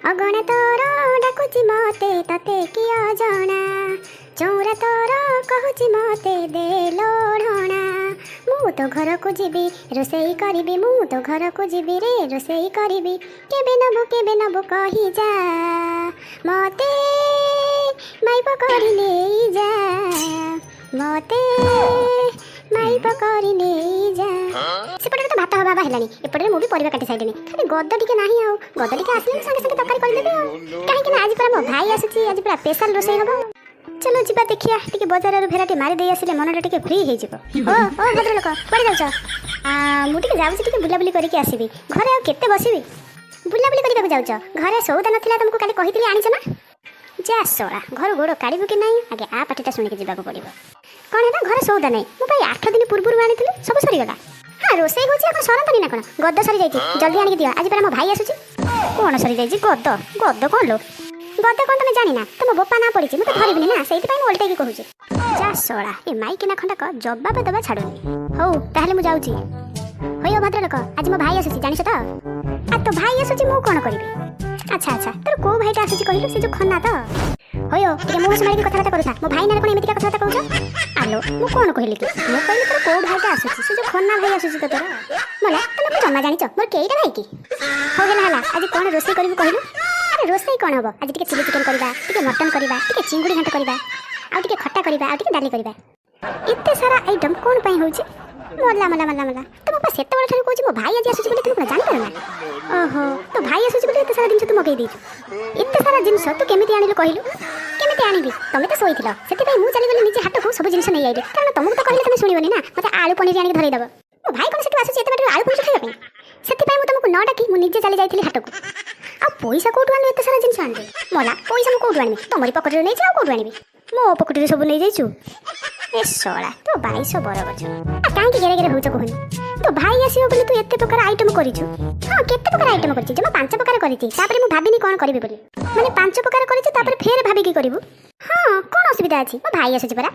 अगणा तोर डाकुची मते तते किया जना चौरा तोर कहूची मते दे लोढ़ना मु तो घर को जीवी रोसई करी मु तो घर को जीवी रे रोसई करी केबे नबो कही जा मते माई पकड़ी ले जा मते माई पकड़ी ले जा सेपटे तो भात हवा हेलानी एपटे मु भी परिवा काटी साइडनी खाली गद टिके नाही आउ गद टिके आसले संगे संगे तरकारी कर देबे काहे कि आज पूरा मो भाई आसुची आज पूरा स्पेशल रोसई हबो चलो जीवा देखिया टिके बाजार रो भेराटी मारी देई आसिले मनटा टिके फ्री हे जिवो ओ भद्र लोक पड़ी जाउछ मु टिके जाउछ टिके बुला बुली करिके आसीबी घरे आ केते बसीबी बुला बुली करिके जाउछ घरे सौदा नथिला तुमको काली कहितली आनिछ ना जा सोळा घर गोड़ काढिबो कि नाही आगे आ पाटीटा सुनिके जिबाको पड़िबो कोन हेता घर सौदा नाही मु भाई 8 दिन पूर्व आनिथिली सब सरी गला हाँ रोसई होची अपन सरंतनी ना कोन गद्द सरी जाईची जल्दी आनिके दियो आज पर मो भाई आसुची कोन सरी जाईची गद्द कोन लो गद्द कोन तमे जानि ना तुम बोपा ना पड़ीची मु तो धरिबिनी ना सेति पई मु उल्टे की कहूची जा सोळा ए माइक ना खंडा क जवाब दबा छाडुनी हौ ताहले मु जाउची होयो भद्र लोक आज मो भाई आसुची जानिस त आ तो भाई आसुची मु कोन करिबी अच्छा अच्छा तोर को भाईटा आसुची कहिलु से जो खन्ना त होयो टिके मुह सुमारी कथाटा करूथा मो भाई नारे कोन एमितिका कथाटा कहउछ आलो मु कोन कहिली कि मो कहिली तोर को भाईटा आसुची से जो खन्ना भाई आसुची त तोर मला तने जम्मा जानिच मोर केइटा भाई की हो गेला हला आज कोन रोसई करिबु कहिलु अरे रोसई कोन हबो आज टिके चिली चिकन करबा टिके मटन करबा टिके चिंगुडी घांट करबा आ टिके खट्टा करबा आ टिके डाली करबा इत्ते सारा आइटम कोन पई होउची मला तुम पास सेते बड़ ठार कहूची मो भाई आज आसुची बोली तुम जानि परना ओहो तो भाई आसुची बोली इत्ते सारा जिंस तू मगई देछु इत्ते सारा जिंस तू केमिति आनिलु कहिलु केमिति आनिबी तमे तो सोइथिलो सेति पई मु चली गेली निजे हाट को सब जिंस नै आइले कारण तुमको तो कहले तमे सुनिबोनी ना मते आलू पनीर आनि धरै दबो मो भाई कोन सेति आसुची एते बाटे आलू पनीर खाइबा पई सेति पई मु तुमको न डाकी मु निजे चली जाइथिली हाट को आ पैसा कोठु आनि एते सारा जिंस आनि मला पैसा मु कोठु आनि तमरी पॉकेट रे नै जा कोठु आनिबी मो पॉकेट रे सब नै जाइछु ए सोळा तो 2200 बर गछ आ काहे की गेरे गेरे होउछ कोहनी तो भाई आसीबो बोली तू एते प्रकार आइटम करिछु हां केते प्रकार आइटम करिछि जमा 5 प्रकार करिछि तापरे मु भाबिनी कोन करबी बोली माने 5 प्रकार करिछि तापरे फेर भाबी की करिवु हां कोन असुविधा अछि मो भाई आसीछि परा